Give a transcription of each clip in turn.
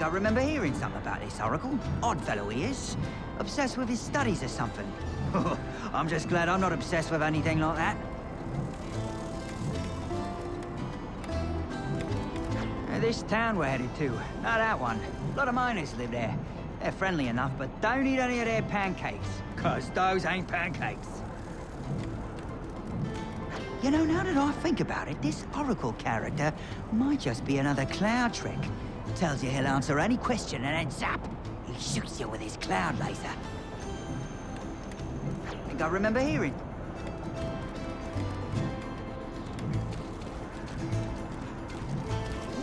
I remember hearing something about this Oracle. Odd fellow he is. Obsessed with his studies or something. I'm just glad I'm not obsessed with anything like that. This town we're headed to, not that one. A lot of miners live there. They're friendly enough, but don't eat any of their pancakes, 'cause those ain't pancakes. You know, now that I think about it, this Oracle character might just be another cloud trick. Tells you he'll answer any question and then zap! He shoots you with his cloud laser. I think I remember hearing.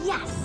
Yes!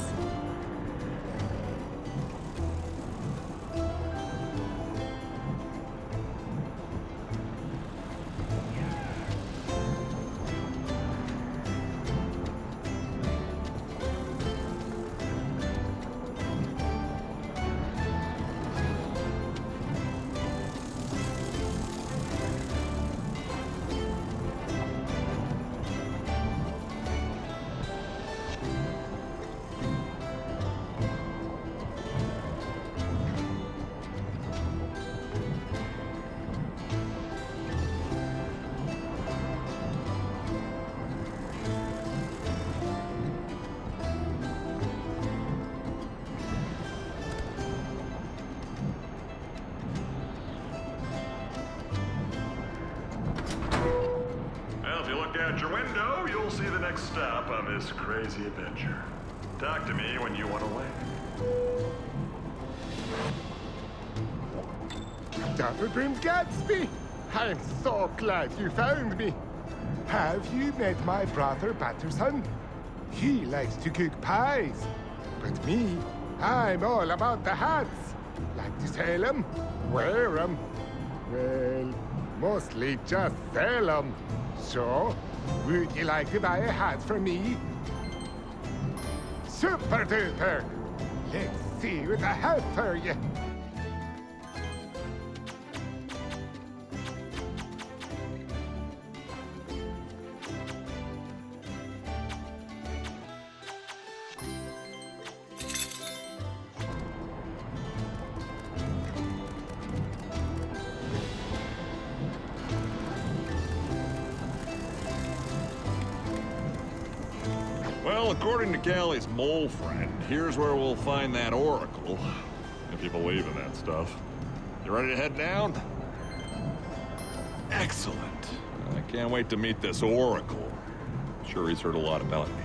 Out your window, you'll see the next stop on this crazy adventure. Talk to me when you want to land. Double-Brim Gatsby! I'm so glad you found me. Have you met my brother Patterson? He likes to cook pies. But me, I'm all about the hats. Like to sell 'em, wear 'em. Well, mostly just sell 'em. So, would you like to buy a hat from me? Super duper! Let's see what I have for you. Well, according to Callie's mole friend, here's where we'll find that Oracle. If you believe in that stuff. You ready to head down? Excellent. I can't wait to meet this Oracle. Sure he's heard a lot about me.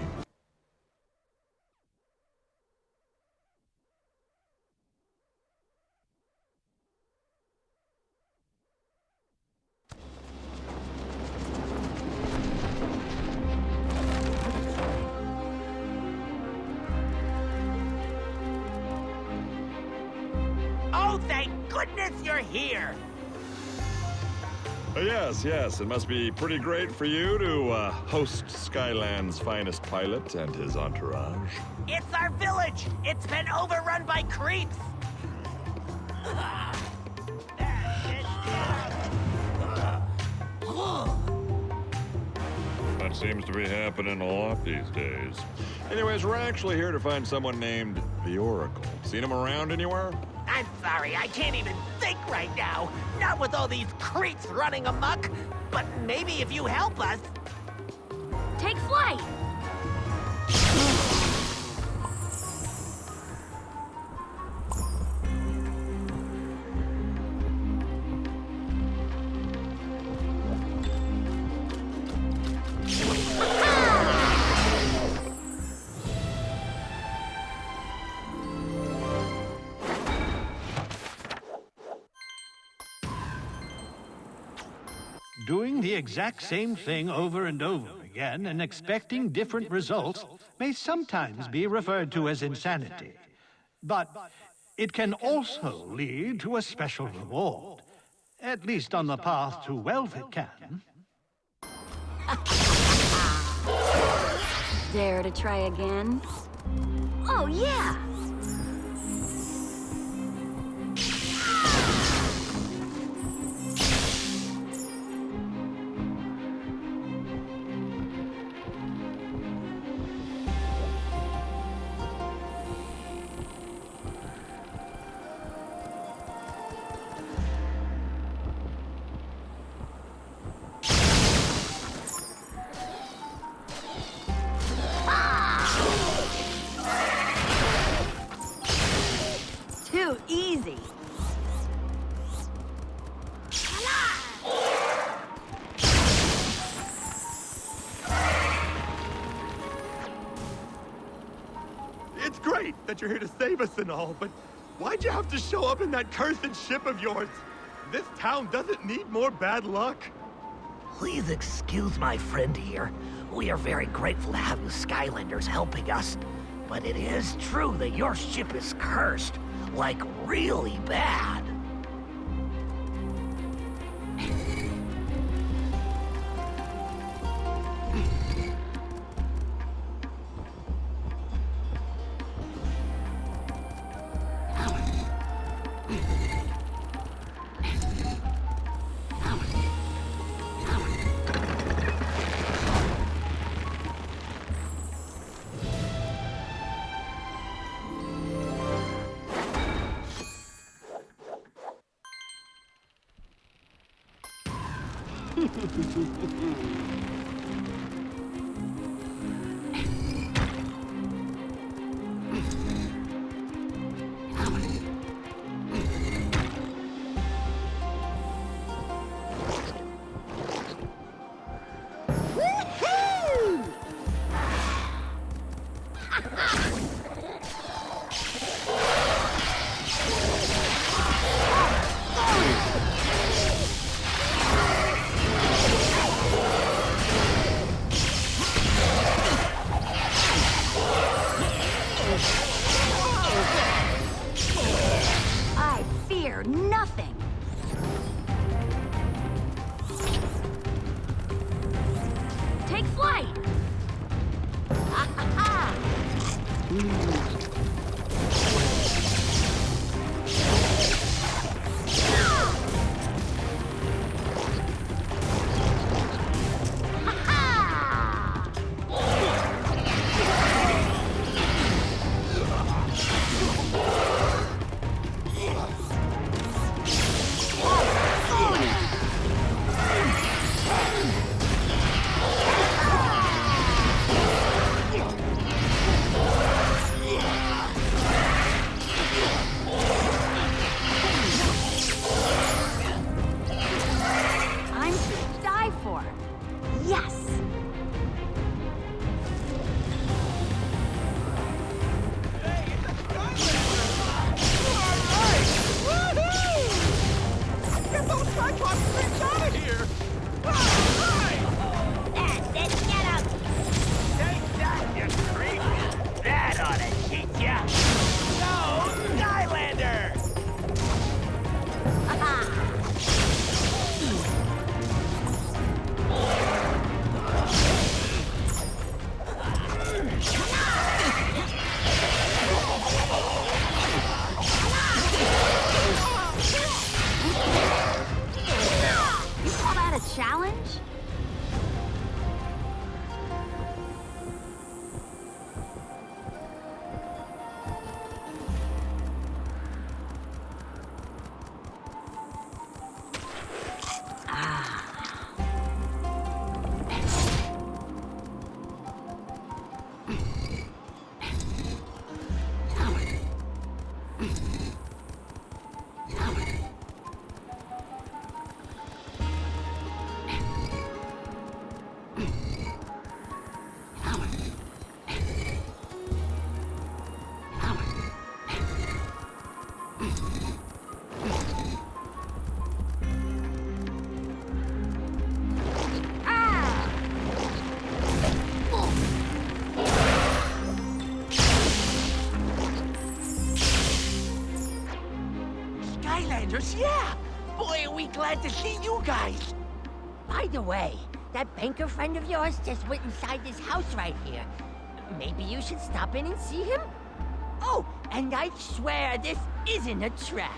Oh, thank goodness you're here! Yes, it must be pretty great for you to host Skyland's finest pilot and his entourage. It's our village! It's been overrun by creeps! That seems to be happening a lot these days. Anyways, we're actually here to find someone named the Oracle. Seen him around anywhere? I'm sorry, I can't even think right now. Not with all these creeps running amok. But maybe if you help us... Take flight! Doing the exact same thing over and over again and expecting different results may sometimes be referred to as insanity. But it can also lead to a special reward. At least on the path to wealth it can. Dare to try again? Oh, yeah! great that you're here to save us and all, but why'd you have to show up in that cursed ship of yours? This town doesn't need more bad luck. Please excuse my friend here. We are very grateful to have you Skylanders helping us. But it is true that your ship is cursed. Like, really bad. I fear nothing. Take flight. I'm to die for. Yes. Get those Cyclops creeps out of here! Let's get him! Take that, you creep! That ought to teach ya! No, Skylander! You call that a challenge? Skylanders, yeah! Boy, are we glad to see you guys! By the way, that banker friend of yours just went inside this house right here. Maybe you should stop in and see him? Oh, and I swear this isn't a trap.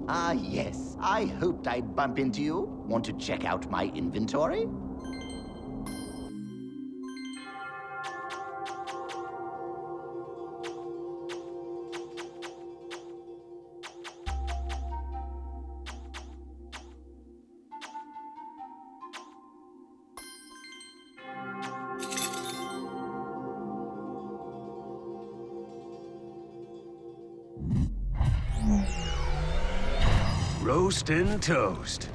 Ah, yes. I hoped I'd bump into you. Want to check out my inventory? Roastin' toast.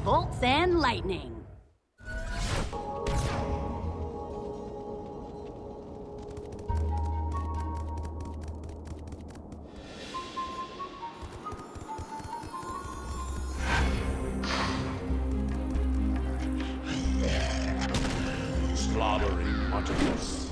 Bolts and lightning. Slobbery muttons.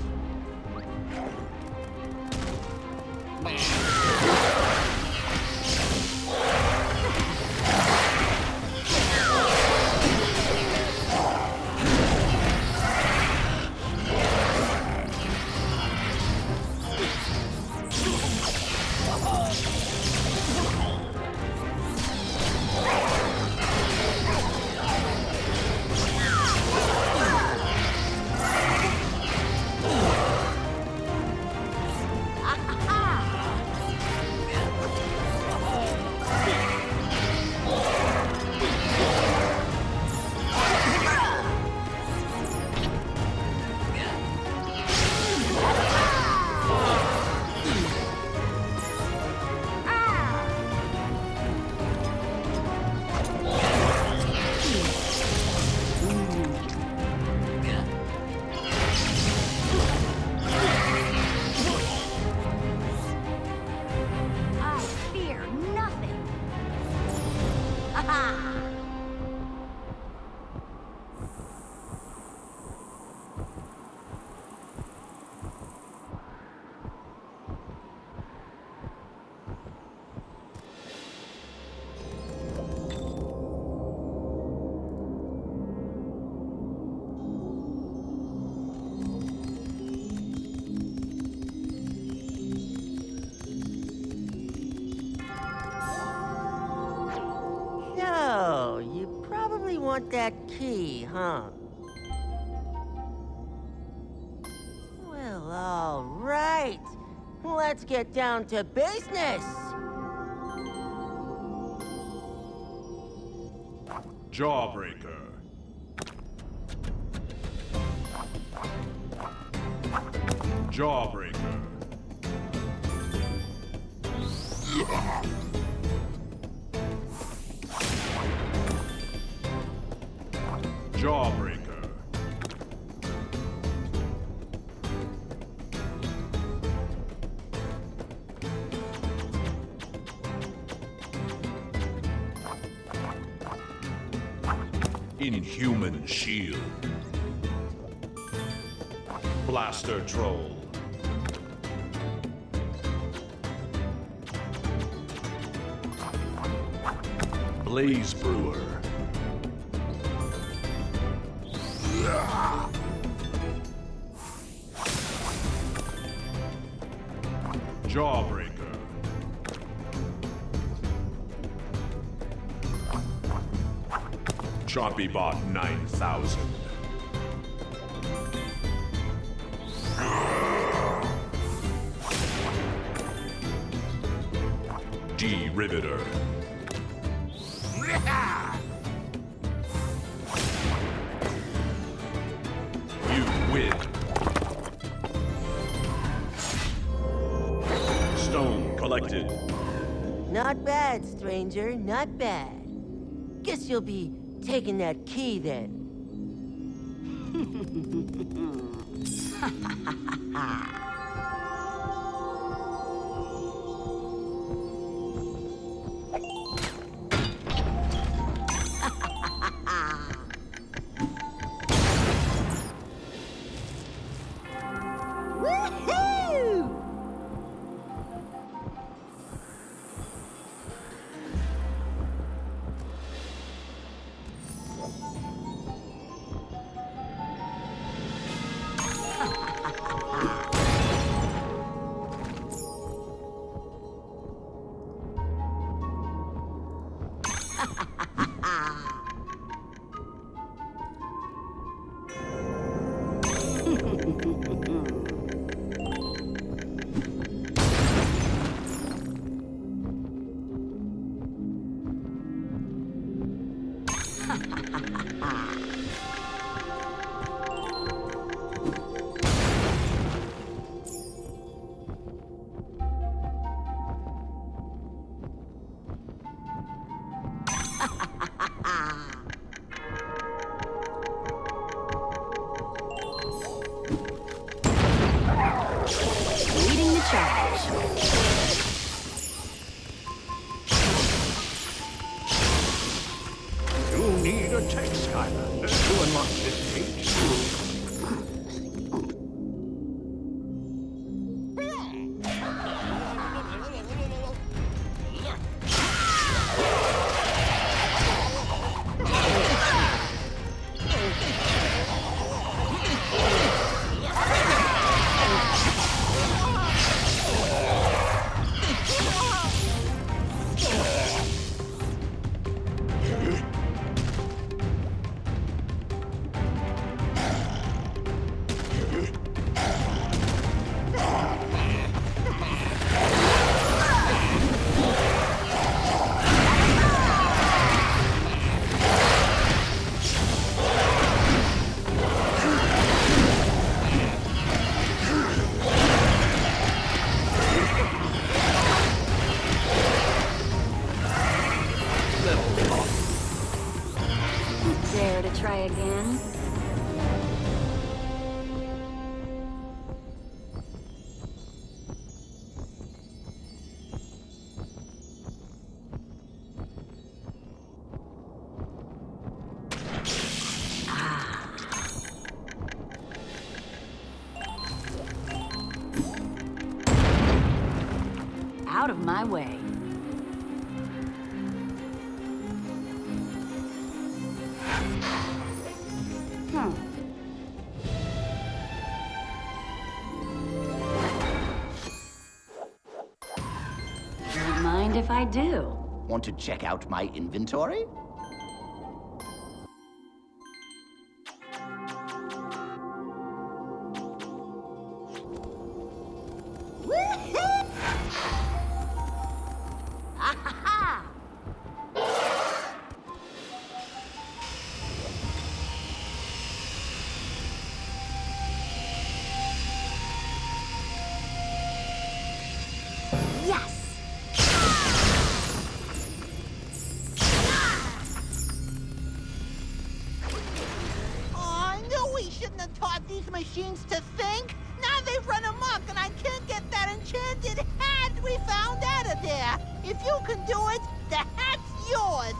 I fear nothing. Ha So, you probably want that key, huh? Well, all right. Let's get down to business. Jawbreaker. Jawbreaker. Jawbreaker. Inhuman shield. Blaster troll. Blaze brewer. Jawbreaker. Choppy Bot 9000. D-Riveter. You win. Stone collected. Not bad, stranger, not bad. Guess you'll be taking that key then. Woohoo! Leading the charge. You need a tech Skylander to unlock this gate. Dare to try again? Out of my way. Don't mind if I do. Want to check out my inventory? Yes! Oh, I knew we shouldn't have taught these machines to think. Now they've run amok and I can't get that enchanted hat we found out of there. If you can do it, the hat's yours.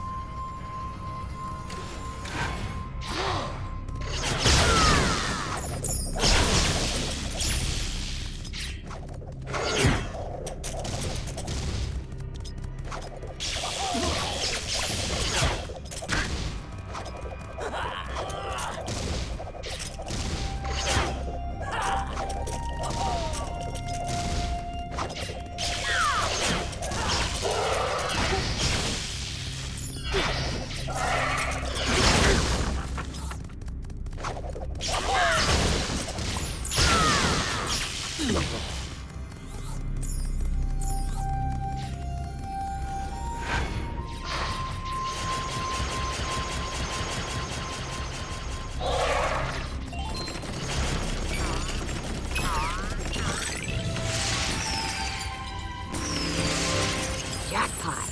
Jackpot.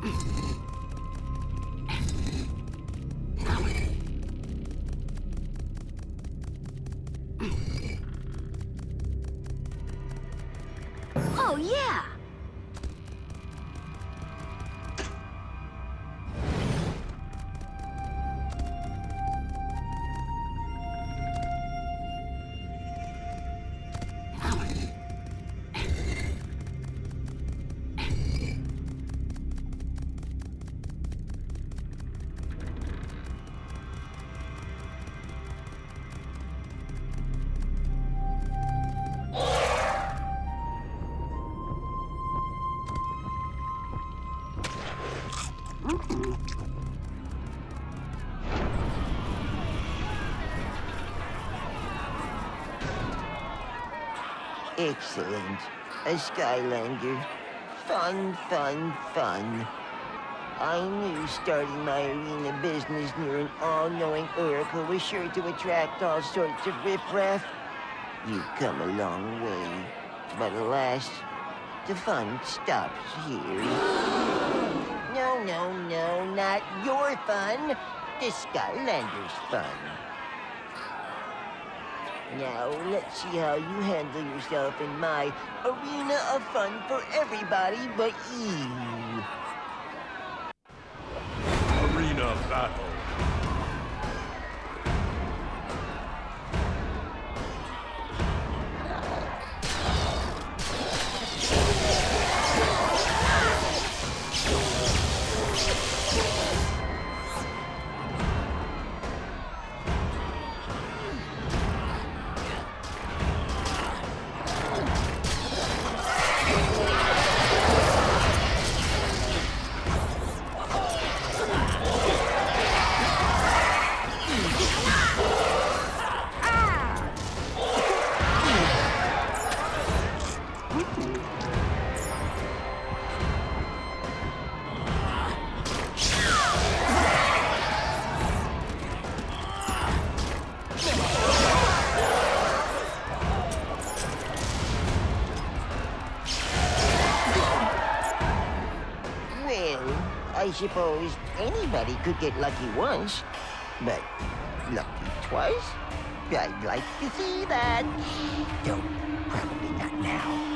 Oh, yeah! Excellent. A Skylander. Fun, fun, fun. I knew starting my arena business near an all-knowing oracle was sure to attract all sorts of riffraff. You've come a long way. But alas, the fun stops here. No, no, no, not your fun. The Skylanders' fun. Now, let's see how you handle yourself in my arena of fun for everybody but you. Arena battle. I suppose anybody could get lucky once, but lucky twice? I'd like to see that. Though probably not now.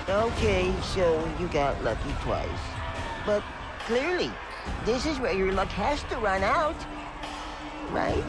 Okay, so you got lucky twice. But clearly, this is where your luck has to run out, right?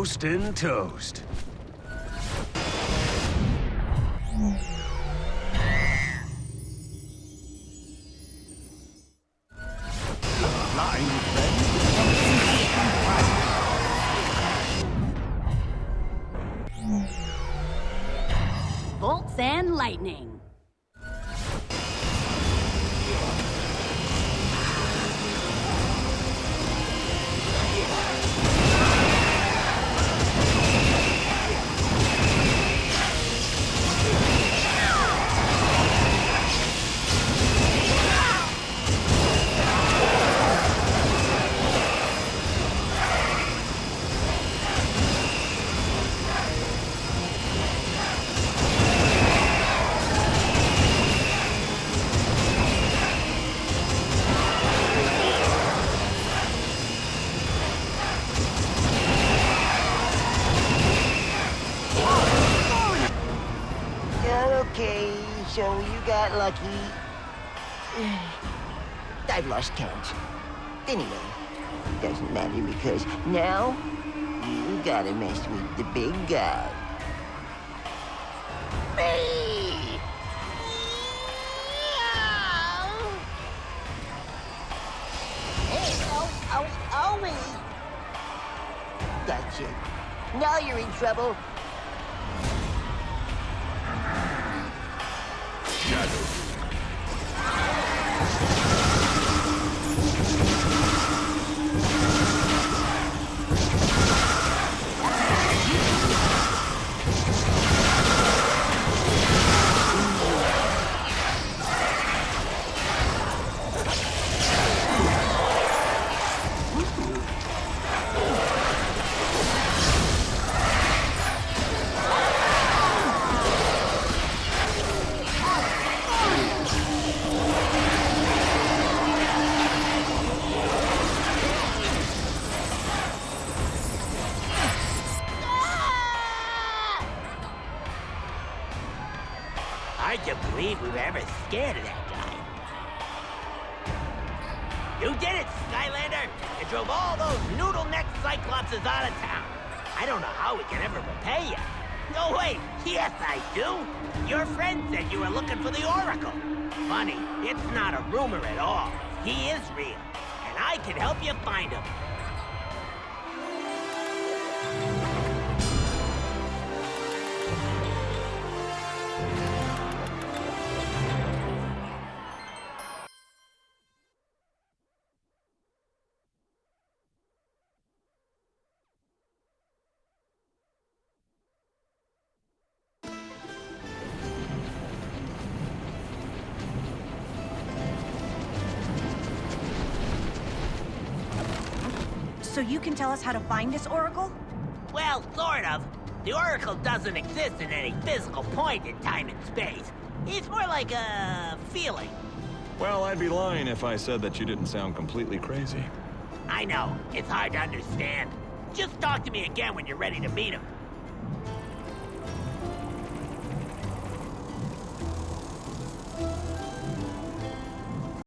Roastin' toast. Bolts and lightning. Okay, so you got lucky. I've lost count. Anyway, doesn't matter because now you gotta mess with the big guy. Me! Hey, oh, me! That's it. Now you're in trouble. Hard to believe we were ever scared of that guy. You did it, Skylander! You drove all those noodle-necked Cyclopses out of town. I don't know how we can ever repay you. No, wait, yes I do. Your friend said you were looking for the Oracle. Funny, it's not a rumor at all. He is real, and I can help you find him. So you can tell us how to find this Oracle? Well, sort of. The Oracle doesn't exist in any physical point in time and space. It's more like a feeling. Well, I'd be lying if I said that you didn't sound completely crazy. I know, it's hard to understand. Just talk to me again when you're ready to meet him.